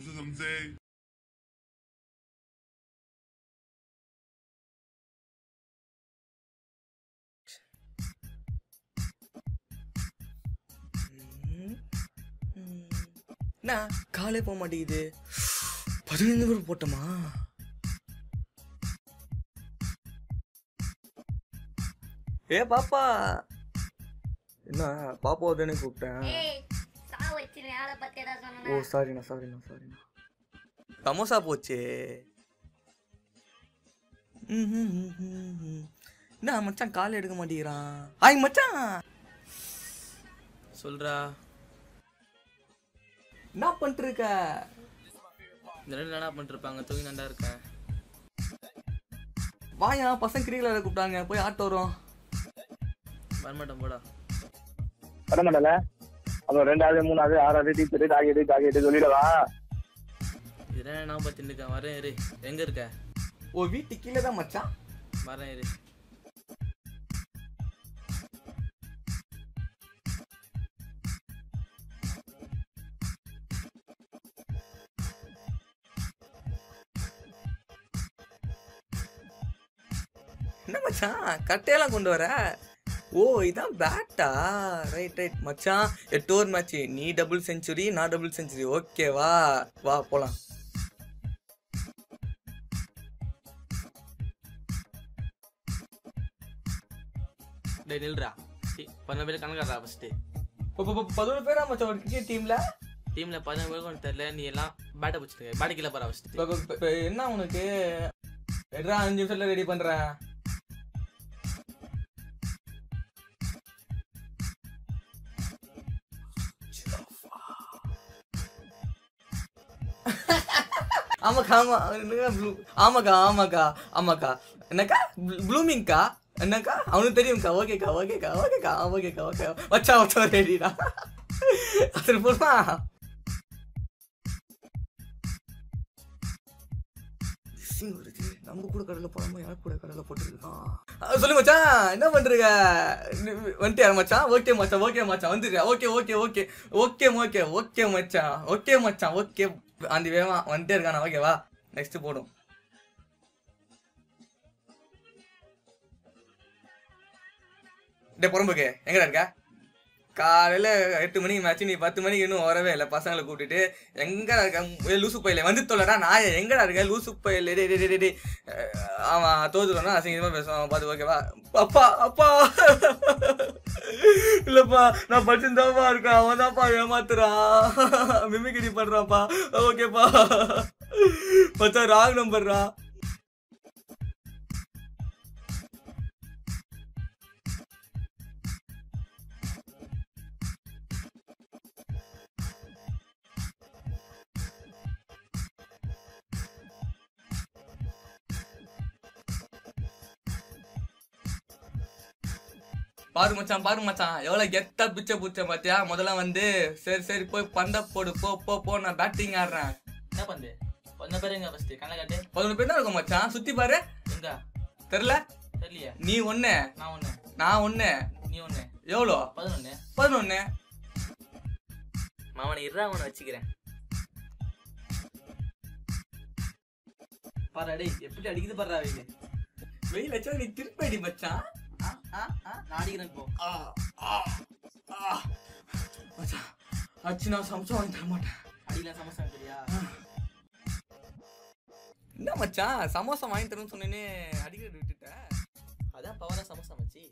समसे நான் காலே போக மாட்டேங்குது. 15 பேர் போட்டோமா? ஏ பாப்பா, என்ன பாப்பா தானே கூப்பிட்டேன். ஓ சாரிண்ணா சாரிண்ணா சாரிண்ணா. சமோசா போச்சு. என்ன மச்சான் கால் எடுக்க மாட்டேங்கிறான். ஆய் மச்சான் சொல்றா, என்ன பண்ணிட்டு இருக்க? இந்த ரெண்டு என்ன பண்ணிருப்பாங்க? தூங்கி நண்டா இருக்கேன். வாயா, பசங்க கிரிக்கெட் விளையாட கூப்பிட்டாங்க, போய் ஆட்டோ வரும். வரமாட்டேன் போடா. வரமாட்டல அப்புறம் 2வது 3வது 6வது டீச்சர் டார்கெட் சொல்லிடவா? இதெல்லாம் என்ன பார்த்துட்டு இருக்கேன். வரேன் இரு. எங்க இருக்க? ஓ வீட்டு கீழே தான் மச்சான். வரேன் இரு. என்ன மச்சான் கட்டையெல்லாம் கொண்டு வர? ஓ இதான் பேட்டா. ரைட் ரைட் மச்சான். 8 ஓவர் மேட்ச். நீ டபுள் செஞ்சுரி, நான் டபுள் செஞ்சுரி. ஓகேவா? வா போலாம். டேய் நில்றா. 15 பேர் கணக்காடா ஃபர்ஸ்ட். 11 பேரா மச்சான் ஒரு கிரிக்கெட் டீம்ல? டீம்ல 15 பேர் கொண்டு தெரியல. நீ எல்லாம் பேட்டை பிடிச்சிட்டு பேட்டை கீழே போறா ஃபர்ஸ்ட். என்ன உனக்கு? எட்ரா 5 நிமிஷத்துல ரெடி பண்றேன். ஆமாக்கா ஆமாக்கா ஆமாக்கா ஆமாக்கா. என்னக்கா ப்ளூமிங்க்கா? என்னக்கா? அவனுக்கு தெரியும்க்கா. ஓகேக்கா ஓகேக்கா ஓகேக்கா ஓகேக்கா ஓகே வச்சா வச்சா ரெடிடா. அது போடுமா? நம்ம கூட கடலை போடாம யார் கூட கடலை போட்டுருக்கான். சொல்லு மச்சான், என்ன பண்றீங்க? வந்துட்டியா மச்சான்? ஓகே மச்சான் ஓகே மச்சான் வந்துடுறியா? Okay okay okay okay okay okay மச்சான் ஓகே மச்சான் ஓகே. அந்த வேமா வந்துட்டே இருக்கானா? ஓகேவா நெக்ஸ்ட் போடும். டே புறம்புக்கு எங்கடா இருக்க? காலையில் 8 மணிக்கு மேட்ச், நீ 10 மணிக்கு இன்னும் வரவே இல்லை. பசங்களை கூப்பிட்டுட்டு எங்கடா இருக்க? லூசு பையில வந்து தொல்லடா நான். எங்கடா இருக்க லூசு பையில? டே அவன் தோதுனா அசிங்கமாக பேசுவான் பார்த்து. ஓகேவா? அப்பா அப்பா இல்லைப்பா நான் படிச்சுதான்ப்பா இருக்கேன். அவன் தான்ப்பா ஏமாத்துறான், மிமிக்ரி பண்ணுறான்ப்பா. ஓகேப்பா பச்சா ராங் நம்பர்ரா. பாரு மச்சான் எவ்வளவு கெத்தா பிச்சை பூச்ச பாத்தியா? முதல்ல வந்து சரி சரி போய் பண்ட போடு போ போ போ, நான் பேட்டிங் ஆடுறேன். என்ன பண்ணு? 15 பேர் எங்க ஃபர்ஸ்ட் கணக்கு காட்டு. 11 பேர் தான் இருக்கும் மச்சான். சுத்தி பாரு. எங்க தெரியல? தெரியலையே. நீ 1 நான் 1 நீ 1. எவ்வளோ? 11. மாவனை இருறா, அவனை வச்சுக்கிறேன். பாரு டேய் எப்படி அடிக்குது பாருடா வெயில். வெயில் வச்சா நீ திருப்பி அடி மச்சான். நான் அடிக்கிறேன் இப்போ. மச்சான் அச்சு நான் சமைச்சா வாங்கி தர மாட்டேன். அடிக்கலாம் சமோசா தெரியா? என்ன மச்சான் சமோசா வாங்கி தரேன்னு சொன்னேன்னு அடிக்கிறது விட்டுட்ட? அதான் பவரா சமோசா மச்சி.